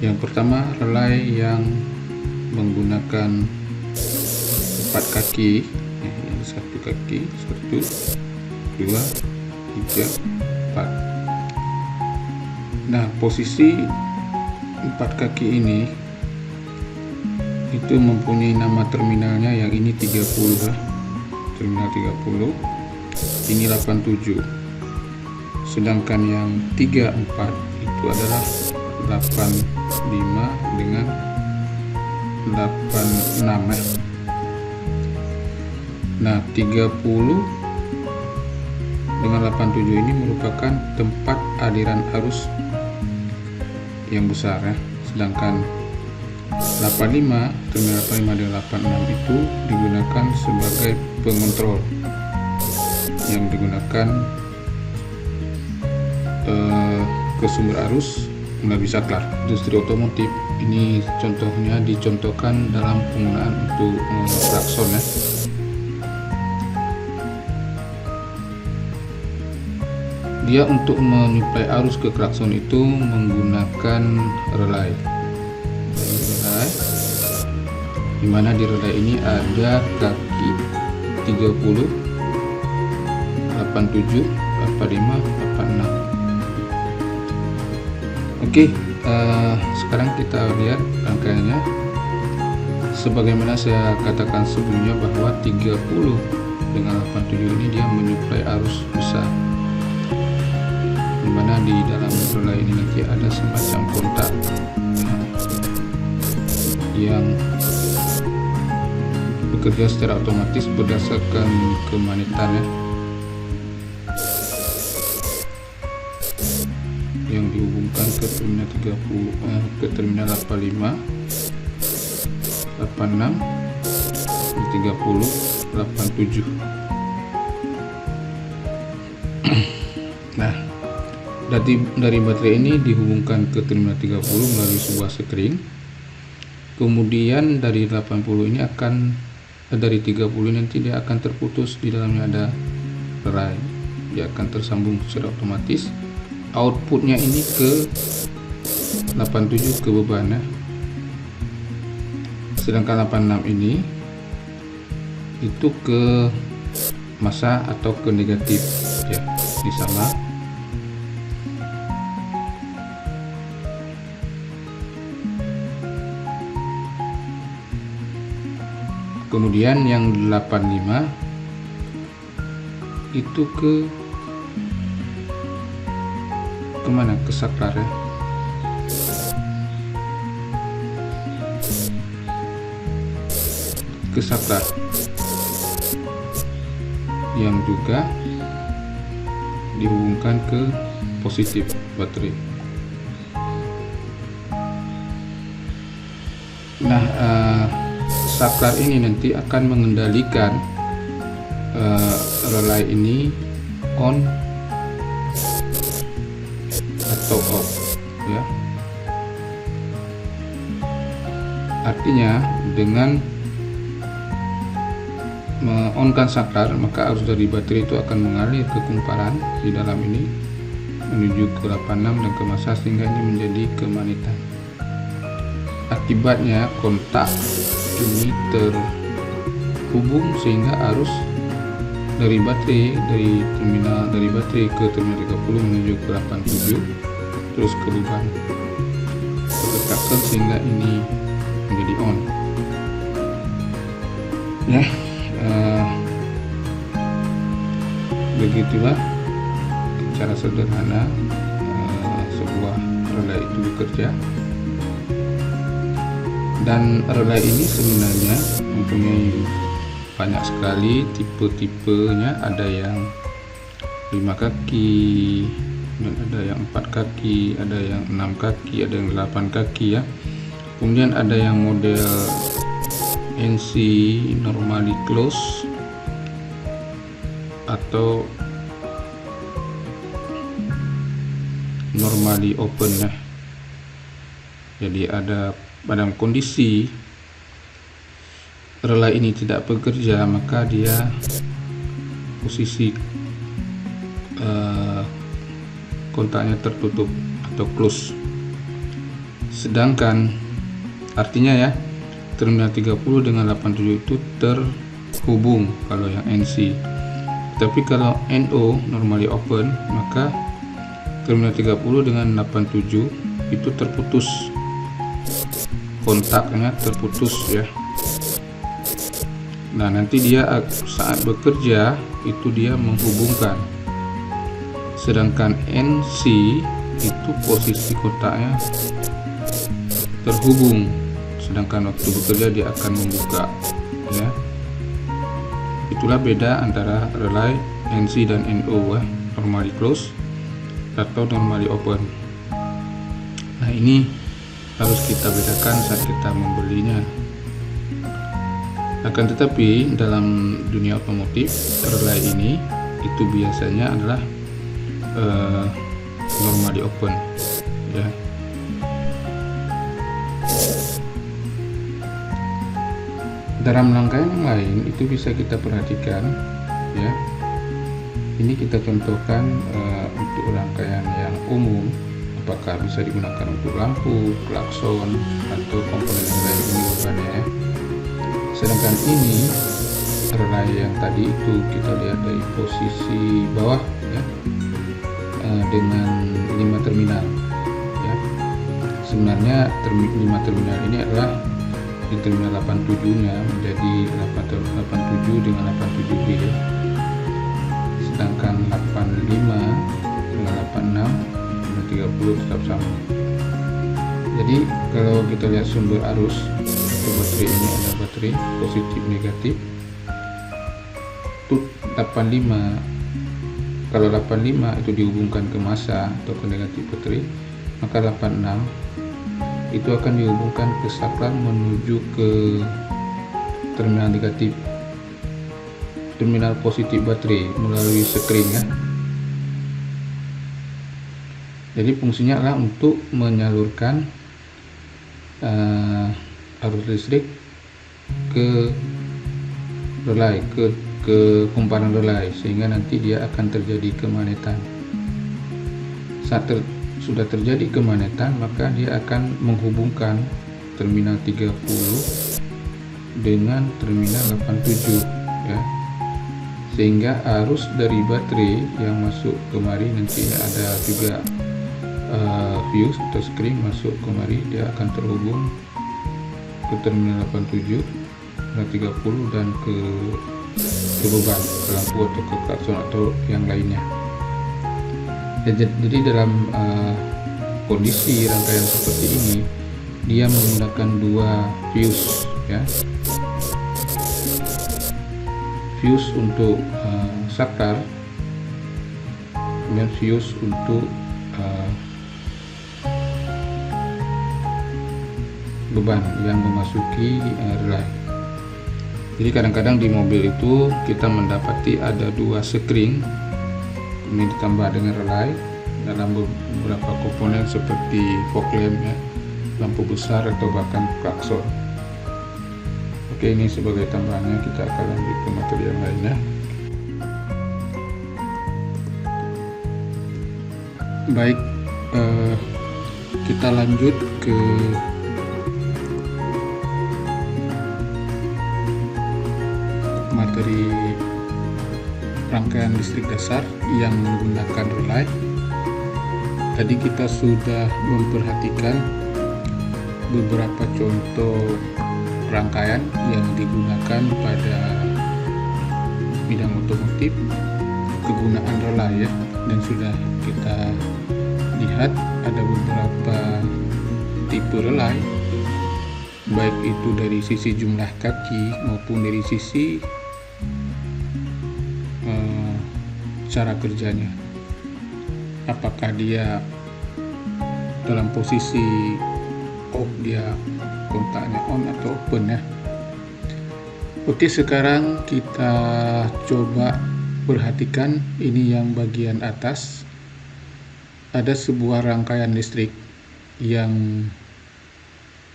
Yang pertama, relay yang menggunakan 4 kaki, yang 1 kaki, 1, 2, 3, 4. Nah, posisi 4 kaki ini itu mempunyai nama terminalnya, yang ini 30 terminal 30, ini 87, sedangkan yang 34 itu adalah 85 dengan 86 ya. Nah, 30 dengan 87 ini merupakan tempat aliran arus yang besar ya, sedangkan 85 terminal 85 dan 86 itu digunakan sebagai pengontrol yang digunakan ke sumber arus melalui saklar. Industri otomotif ini contohnya dicontohkan dalam penggunaan untuk klakson ya. Dia untuk menyuplai arus ke klakson itu menggunakan relay, dimana di relay ini ada kaki 30, 87, 85, 86. Oke, sekarang kita lihat rangkaiannya. Sebagaimana saya katakan sebelumnya bahwa 30 dengan 87 ini dia menyuplai arus besar, dimana di dalam relay ini nanti ada semacam kontak yang bekerja secara otomatis berdasarkan kemagnetan ya, yang dihubungkan ke terminal 30 ke terminal 85, 86, 30, 87. Nah, dari baterai ini dihubungkan ke terminal 30 melalui sebuah sekring. Kemudian dari 80 ini dari 30 nanti dia akan terputus, di dalamnya ada relay, dia akan tersambung secara otomatis. Outputnya ini ke 87 ke beban ya. Sedangkan 86 ini itu ke massa atau ke negatif ya, di sana. Kemudian yang 85 itu kemana? Ke saklar ya. Ke saklar yang juga dihubungkan ke positif baterai. Nah, saklar ini nanti akan mengendalikan relay ini on atau off ya. Artinya dengan on-kan saklar, maka arus dari baterai itu akan mengalir ke kumparan di dalam ini menuju ke 86 dan ke massa, sehingga ini menjadi kemagnetan. Akibatnya kontak ini terhubung sehingga arus dari baterai ke terminal 30 menuju ke 87 terus ke beban ke klakson, sehingga ini menjadi on ya. Begitulah cara sederhana sebuah relay itu bekerja. Dan relay ini sebenarnya mempunyai banyak sekali tipe-tipenya. Ada yang 5 kaki, dan ada yang 4 kaki, ada yang 6 kaki, ada yang 8 kaki ya. Kemudian ada yang model NC normally close atau normally open ya. Jadi pada kondisi relay ini tidak bekerja, maka dia posisi kontaknya tertutup atau close. Sedangkan artinya ya, terminal 30 dengan 87 itu terhubung kalau yang NC. Tapi kalau NO normally open, maka terminal 30 dengan 87 itu terputus, kontaknya terputus ya. Nah, nanti dia saat bekerja itu dia menghubungkan. Sedangkan NC itu posisi kontaknya terhubung, sedangkan waktu bekerja dia akan membuka ya. Itulah beda antara relay NC dan NO ya, normally close atau normally open. Nah, ini harus kita bedakan saat kita membelinya. Akan tetapi dalam dunia otomotif, relay ini itu biasanya adalah normally open ya. Dalam rangkaian yang lain itu bisa kita perhatikan ya. Ini kita contohkan untuk rangkaian yang umum, apakah bisa digunakan untuk lampu, klakson atau komponen yang lain ini bukannya ya. Sedangkan ini relay yang tadi itu kita lihat dari posisi bawah ya, dengan 5 terminal ya. Sebenarnya 5 terminal ini adalah di terminal 87 nya menjadi 87 dengan 87B ya. Sedangkan 85 dengan 86 dengan 30 tetap sama. Jadi kalau kita lihat sumber arus baterai, ini ada baterai positif negatif itu 85. Kalau 85 itu dihubungkan ke massa atau ke negatif baterai, maka 86 itu akan dihubungkan ke saklar menuju ke terminal negatif, terminal positif baterai melalui skring ya. Jadi fungsinya adalah untuk menyalurkan arus listrik ke relay, ke kumparan relay, sehingga nanti dia akan terjadi kemagnetan. Saat sudah terjadi kemagnetan, maka dia akan menghubungkan terminal 30 dengan terminal 87 ya, sehingga arus dari baterai yang masuk kemari nanti ada juga fuse atau skring masuk kemari, dia akan terhubung ke terminal 87, terminal 30 dan ke beban, ke lampu atau ke klakson atau yang lainnya. Jadi dalam kondisi rangkaian seperti ini, dia menggunakan 2 fuse ya, fuse untuk saklar dan fuse untuk beban yang memasuki relay. Jadi kadang-kadang di mobil itu kita mendapati ada 2 skring, kemudian ditambah dengan relay dalam beberapa komponen seperti fog lamp ya, lampu besar atau bahkan klakson. Oke, ini sebagai tambahannya, kita akan lanjut ke materi yang lainnya. Baik, kita lanjut ke materi rangkaian listrik dasar yang menggunakan relay. Tadi kita sudah memperhatikan beberapa contoh rangkaian yang digunakan pada bidang otomotif, kegunaan relay ya, dan sudah kita lihat ada beberapa tipe relay, baik itu dari sisi jumlah kaki maupun dari sisi cara kerjanya. Apakah dia dalam posisi off, dia kontaknya on atau open ya. Oke, sekarang kita coba perhatikan ini yang bagian atas. Ada sebuah rangkaian listrik yang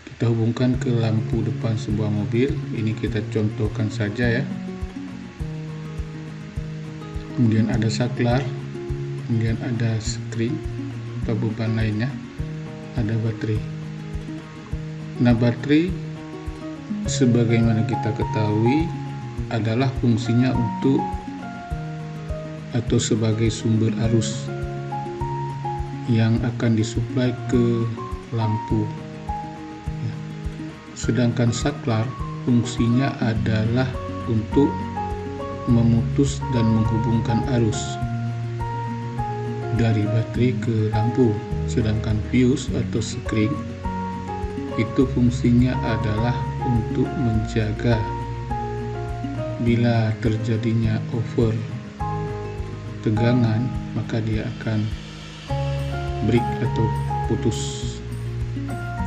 kita hubungkan ke lampu depan sebuah mobil. Ini kita contohkan saja ya. Kemudian ada saklar, kemudian ada skring atau beban lainnya, ada baterai. Nah, baterai sebagaimana kita ketahui adalah fungsinya untuk atau sebagai sumber arus yang akan disuplai ke lampu. Sedangkan saklar fungsinya adalah untuk memutus dan menghubungkan arus dari baterai ke lampu. Sedangkan fuse atau skring itu fungsinya adalah untuk menjaga bila terjadinya over tegangan, maka dia akan break atau putus.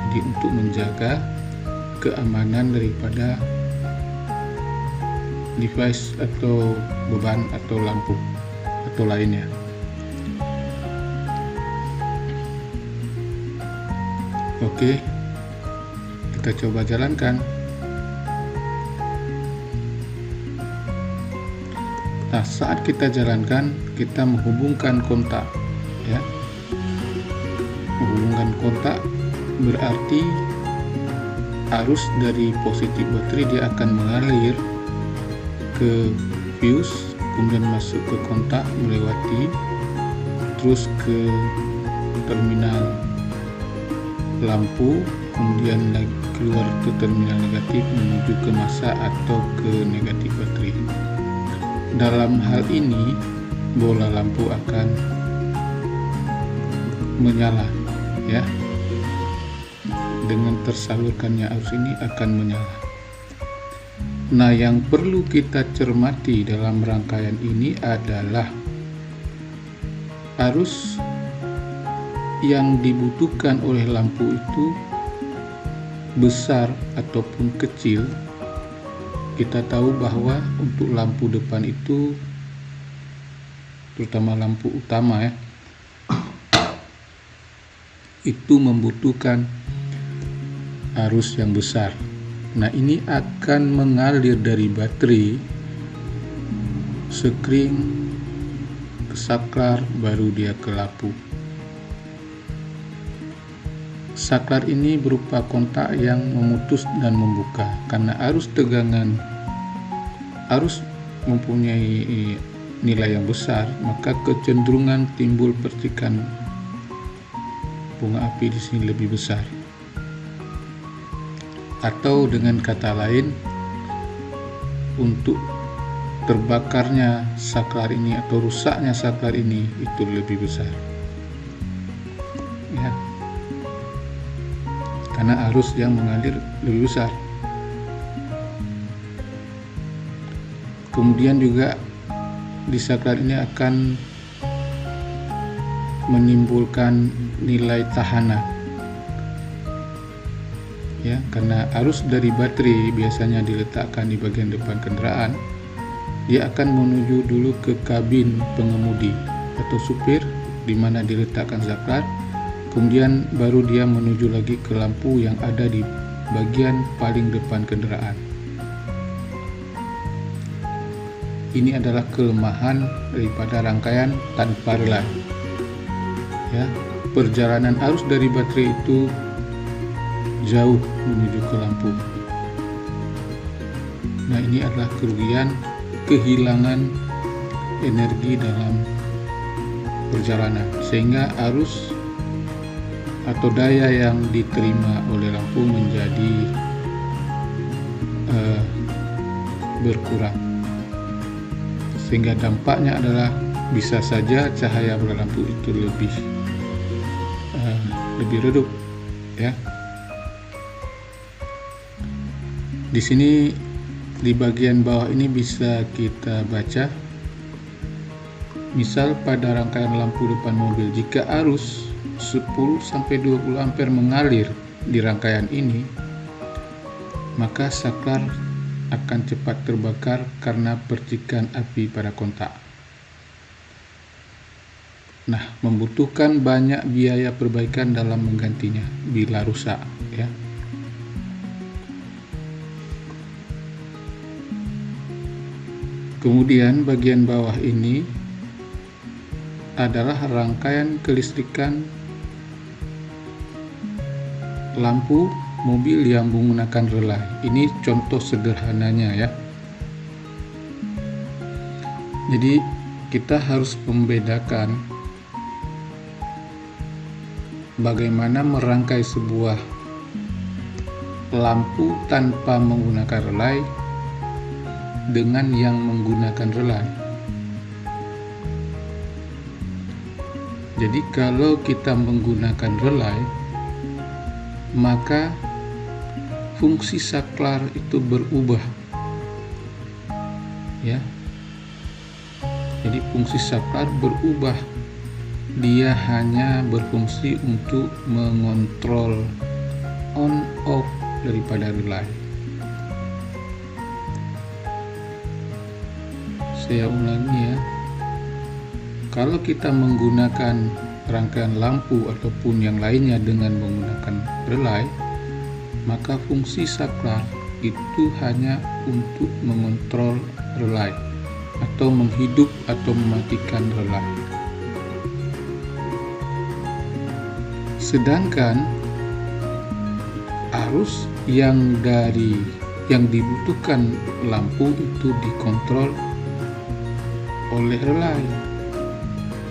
Jadi untuk menjaga keamanan daripada device atau beban atau lampu atau lainnya. Oke, kita coba jalankan. Nah, saat kita jalankan, kita menghubungkan kontak, ya. Menghubungkan kontak berarti arus dari positif baterai dia akan mengalir ke fuse, kemudian masuk ke kontak melewati terus ke terminal lampu, kemudian keluar ke terminal negatif menuju ke massa atau ke negatif baterai. Dalam hal ini bola lampu akan menyala, ya. Dengan tersalurkannya arus ini akan menyala. Nah, yang perlu kita cermati dalam rangkaian ini adalah arus yang dibutuhkan oleh lampu itu besar ataupun kecil. Kita tahu bahwa untuk lampu depan itu, terutama lampu utama, ya, itu membutuhkan arus yang besar. Nah, ini akan mengalir dari baterai, skring, ke saklar, baru dia ke lampu. Saklar ini berupa kontak yang memutus dan membuka. Karena arus tegangan, arus mempunyai nilai yang besar, maka kecenderungan timbul percikan bunga api di sini lebih besar. Atau dengan kata lain, untuk terbakarnya saklar ini atau rusaknya saklar ini itu lebih besar, ya, karena arus yang mengalir lebih besar. Kemudian juga di saklar ini akan menimbulkan nilai tahanan, ya, karena arus dari baterai biasanya diletakkan di bagian depan kendaraan. Dia akan menuju dulu ke kabin pengemudi atau supir, di mana diletakkan saklar. Kemudian baru dia menuju lagi ke lampu yang ada di bagian paling depan kendaraan. Ini adalah kelemahan daripada rangkaian tanpa relay, ya. Perjalanan arus dari baterai itu jauh menuju ke lampu. Nah, ini adalah kerugian, kehilangan energi dalam perjalanan, sehingga arus atau daya yang diterima oleh lampu menjadi berkurang, sehingga dampaknya adalah bisa saja cahaya pada lampu itu lebih redup, ya. Di sini di bagian bawah ini bisa kita baca, misal pada rangkaian lampu depan mobil, jika arus 10-20 ampere mengalir di rangkaian ini, maka saklar akan cepat terbakar karena percikan api pada kontak. Nah, membutuhkan banyak biaya perbaikan dalam menggantinya bila rusak, ya. Kemudian bagian bawah ini adalah rangkaian kelistrikan lampu mobil yang menggunakan relay. Ini contoh sederhananya ya. Jadi kita harus membedakan bagaimana merangkai sebuah lampu tanpa menggunakan relay dengan yang menggunakan relay. Jadi kalau kita menggunakan relay, maka fungsi saklar itu berubah ya. Jadi fungsi saklar berubah, dia hanya berfungsi untuk mengontrol on off daripada relay. Saya ulangi ya, kalau kita menggunakan rangkaian lampu ataupun yang lainnya dengan menggunakan relay, maka fungsi saklar itu hanya untuk mengontrol relay atau menghidup atau mematikan relay. Sedangkan arus yang dibutuhkan lampu itu dikontrol oleh relay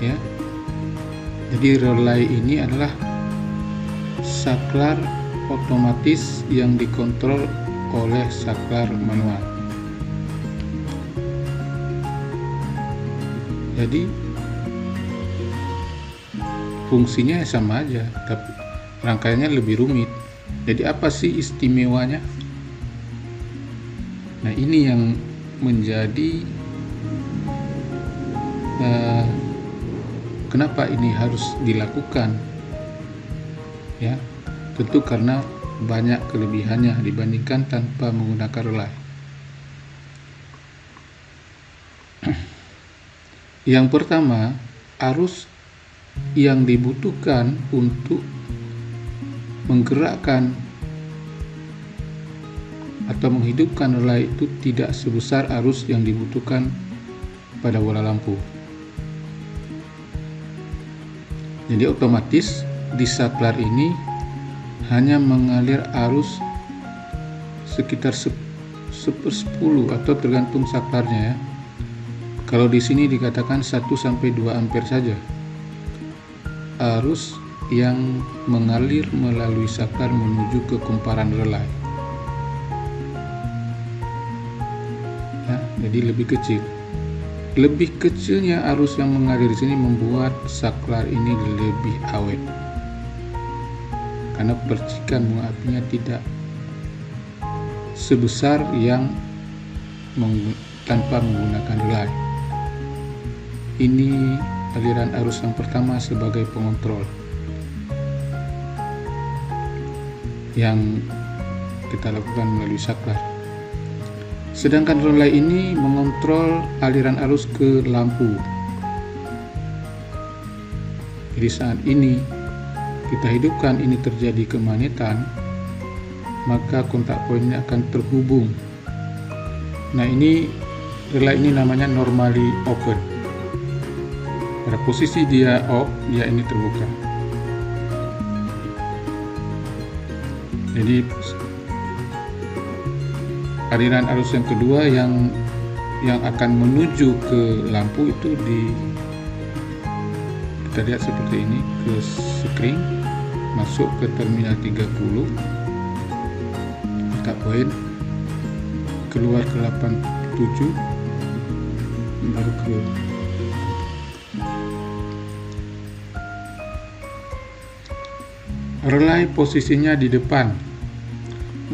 ya. Jadi relay ini adalah saklar otomatis yang dikontrol oleh saklar manual. Jadi fungsinya sama aja, tapi rangkaiannya lebih rumit. Jadi apa sih istimewanya? Nah, ini yang menjadi kenapa ini harus dilakukan ya. Tentu karena banyak kelebihannya dibandingkan tanpa menggunakan relay. Yang pertama, arus yang dibutuhkan untuk menggerakkan atau menghidupkan relay itu tidak sebesar arus yang dibutuhkan pada bola lampu. Jadi otomatis di saklar ini hanya mengalir arus sekitar 1/10 atau tergantung saklarnya ya. Kalau di sini dikatakan 1-2 ampere saja arus yang mengalir melalui saklar menuju ke kumparan relay ya, jadi lebih kecil. Lebih kecilnya arus yang mengalir di sini membuat saklar ini lebih awet karena percikan bunga apinya tidak sebesar yang tanpa menggunakan relay. Ini aliran arus yang pertama sebagai pengontrol yang kita lakukan melalui saklar. Sedangkan relay ini mengontrol aliran arus ke lampu. Jadi saat ini kita hidupkan, ini terjadi kemagnetan, maka kontak poinnya akan terhubung. Nah, ini relay ini namanya normally open. Pada posisi dia off, dia ini terbuka. Jadi aliran arus yang kedua yang akan menuju ke lampu itu kita lihat seperti ini, ke skring, masuk ke terminal 30, kontak poin, keluar ke 87, baru ke relay. Posisinya di depan,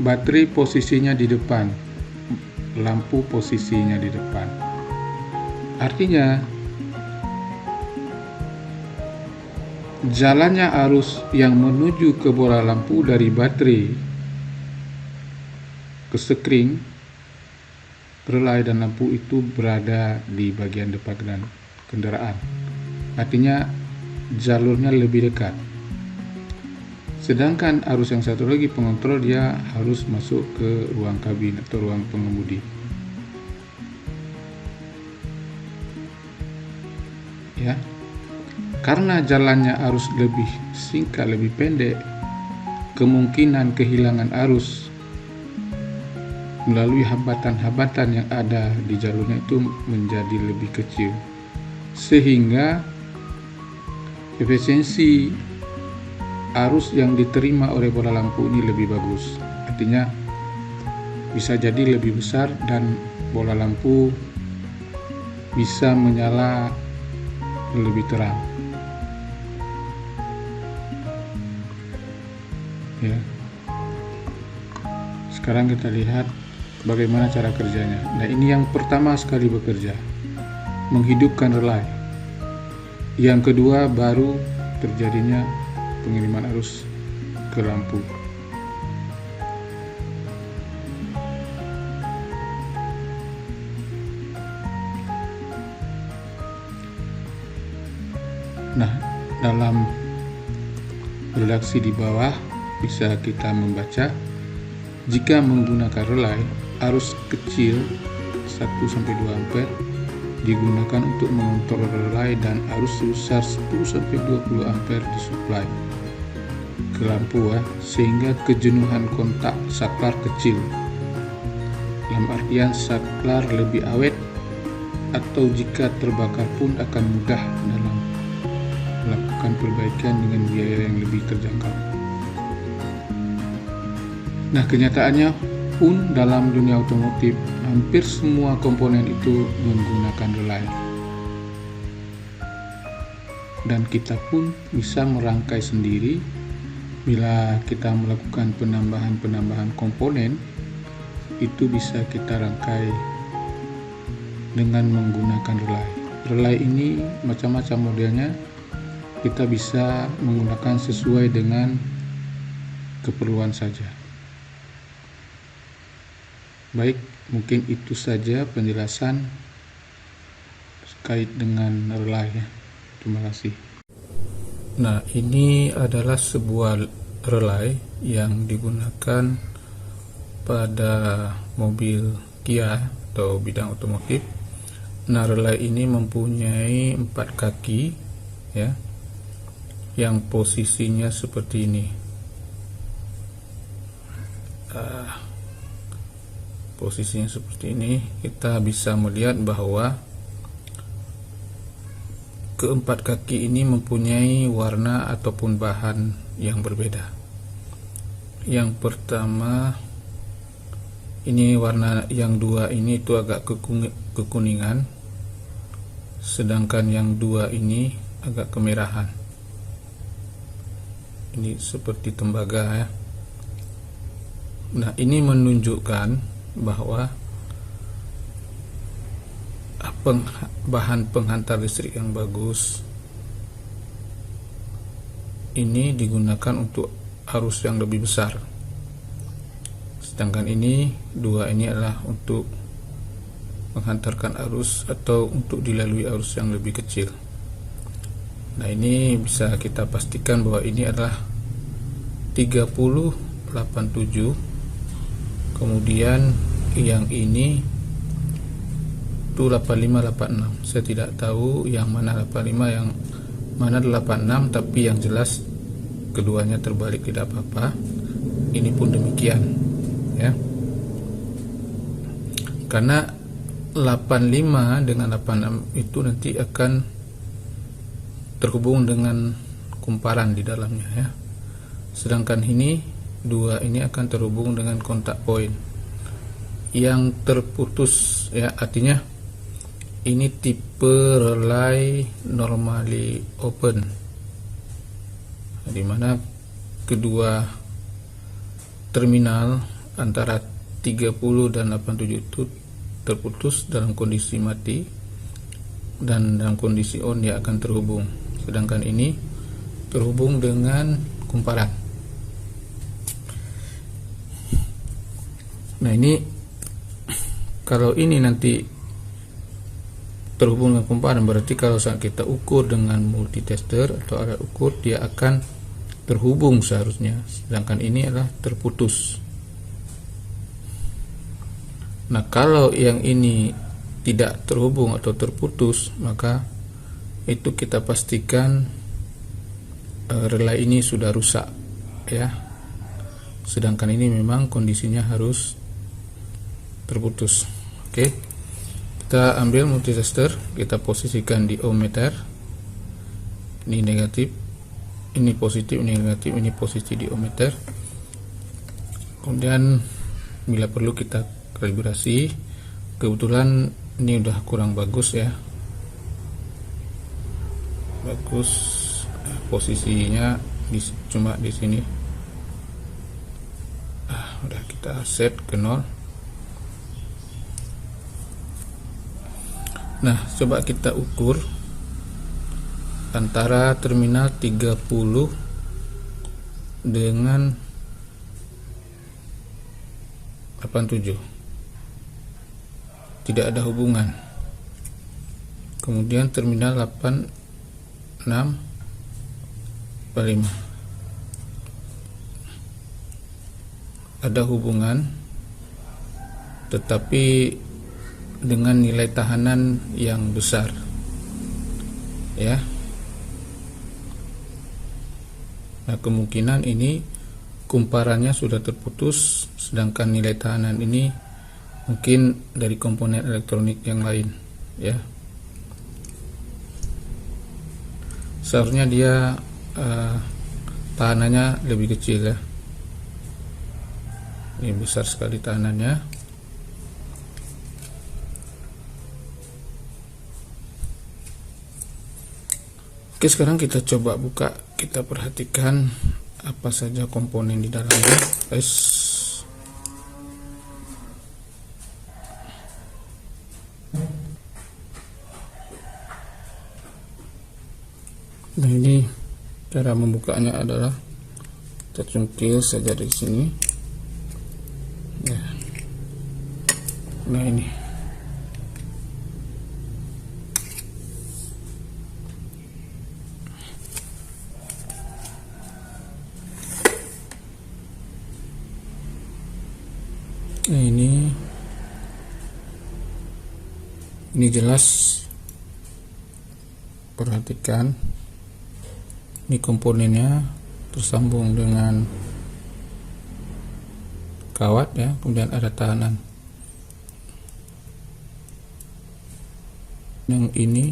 baterai posisinya di depan, lampu posisinya di depan. Artinya jalannya arus yang menuju ke bola lampu dari baterai ke skring, relay dan lampu itu berada di bagian depan kendaraan. Artinya jalurnya lebih dekat. Sedangkan arus yang satu lagi pengontrol, dia harus masuk ke ruang kabin atau ruang pengemudi. Ya. Karena jalannya arus lebih singkat, lebih pendek, kemungkinan kehilangan arus melalui hambatan-hambatan yang ada di jalurnya itu menjadi lebih kecil, sehingga efisiensi arus yang diterima oleh bola lampu ini lebih bagus. Artinya bisa jadi lebih besar dan bola lampu bisa menyala lebih terang. Ya. Sekarang kita lihat bagaimana cara kerjanya. Nah, ini yang pertama sekali bekerja, menghidupkan relay. Yang kedua baru terjadinya pengiriman arus ke lampu. Nah, dalam redaksi di bawah bisa kita membaca, jika menggunakan relay, arus kecil 1-2 ampere digunakan untuk mengontrol relay dan arus sebesar 10-20 ampere disuplai ke lampu sehingga kejenuhan kontak saklar kecil. Dalam artian saklar lebih awet, atau jika terbakar pun akan mudah dalam melakukan perbaikan dengan biaya yang lebih terjangkau. Nah, kenyataannya pun dalam dunia otomotif hampir semua komponen itu menggunakan relay, dan kita pun bisa merangkai sendiri. Bila kita melakukan penambahan komponen, itu bisa kita rangkai dengan menggunakan relay. Relay ini macam-macam modelnya, kita bisa menggunakan sesuai dengan keperluan saja. Baik, mungkin itu saja penjelasan terkait dengan relay ya. Terima kasih. Nah, ini adalah sebuah relay yang digunakan pada mobil Kia atau bidang otomotif. Nah, relay ini mempunyai 4 kaki ya, yang posisinya seperti ini. Posisinya seperti ini, kita bisa melihat bahwa keempat kaki ini mempunyai warna ataupun bahan yang berbeda. Yang pertama, ini warna yang dua ini itu agak kekuningan, sedangkan yang dua ini agak kemerahan. Ini seperti tembaga ya. Nah, ini menunjukkan bahwa bahan penghantar listrik yang bagus ini digunakan untuk arus yang lebih besar, sedangkan ini dua ini adalah untuk menghantarkan arus atau untuk dilalui arus yang lebih kecil. Nah, ini bisa kita pastikan bahwa ini adalah 3087, kemudian yang ini itu 8586. Saya tidak tahu yang mana 85 yang mana 86, tapi yang jelas keduanya terbalik, tidak apa-apa. Ini pun demikian ya, karena 85 dengan 86 itu nanti akan terhubung dengan kumparan di dalamnya ya, sedangkan ini dua ini akan terhubung dengan kontak poin yang terputus ya. Artinya ini tipe relay normally open, di mana kedua terminal antara 30 dan 87 itu terputus dalam kondisi mati, dan dalam kondisi on dia akan terhubung, sedangkan ini terhubung dengan kumparan. Nah, ini kalau ini nanti terhubung dengan kumparan, berarti kalau saat kita ukur dengan multitester atau alat ukur, dia akan terhubung seharusnya, sedangkan ini adalah terputus. Nah, kalau yang ini tidak terhubung atau terputus, maka itu kita pastikan relay ini sudah rusak ya. sedangkan ini memang kondisinya harus terputus. Oke, kita ambil multitester, kita posisikan di ohmmeter. Ini negatif, ini positif, ini negatif, ini posisi di ohmmeter. Kemudian bila perlu kita kalibrasi. Kebetulan ini udah kurang bagus ya, bagus posisinya cuma di sini. Udah kita set ke 0. Nah, coba kita ukur antara terminal 30 dengan 87. Tidak ada hubungan. Kemudian terminal 86 5 ada hubungan, tetapi dengan nilai tahanan yang besar ya. Nah, kemungkinan ini kumparannya sudah terputus, sedangkan nilai tahanan ini mungkin dari komponen elektronik yang lain ya. Seharusnya dia tahanannya lebih kecil ya. Ini besar sekali tahanannya. Oke, sekarang kita coba buka, kita perhatikan apa saja komponen di dalamnya, guys. Nah, ini cara membukanya adalah kita cungkil saja dari sini. Nah, ini jelas, perhatikan ini komponennya tersambung dengan kawat ya, kemudian ada tahanan. Yang ini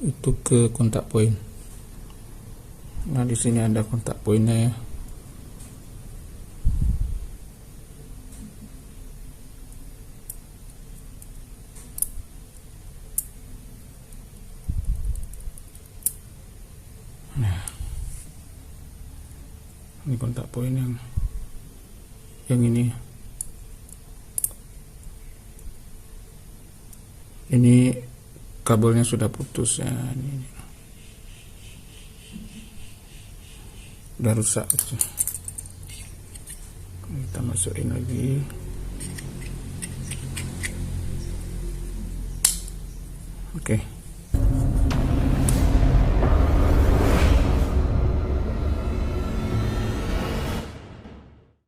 itu ke kontak poin. Nah, di sini ada kontak poinnya ya. Nah, ini kontak poin yang ini. Ini kabelnya sudah putus ya, ini udah rusak. Kita masukin lagi. Oke.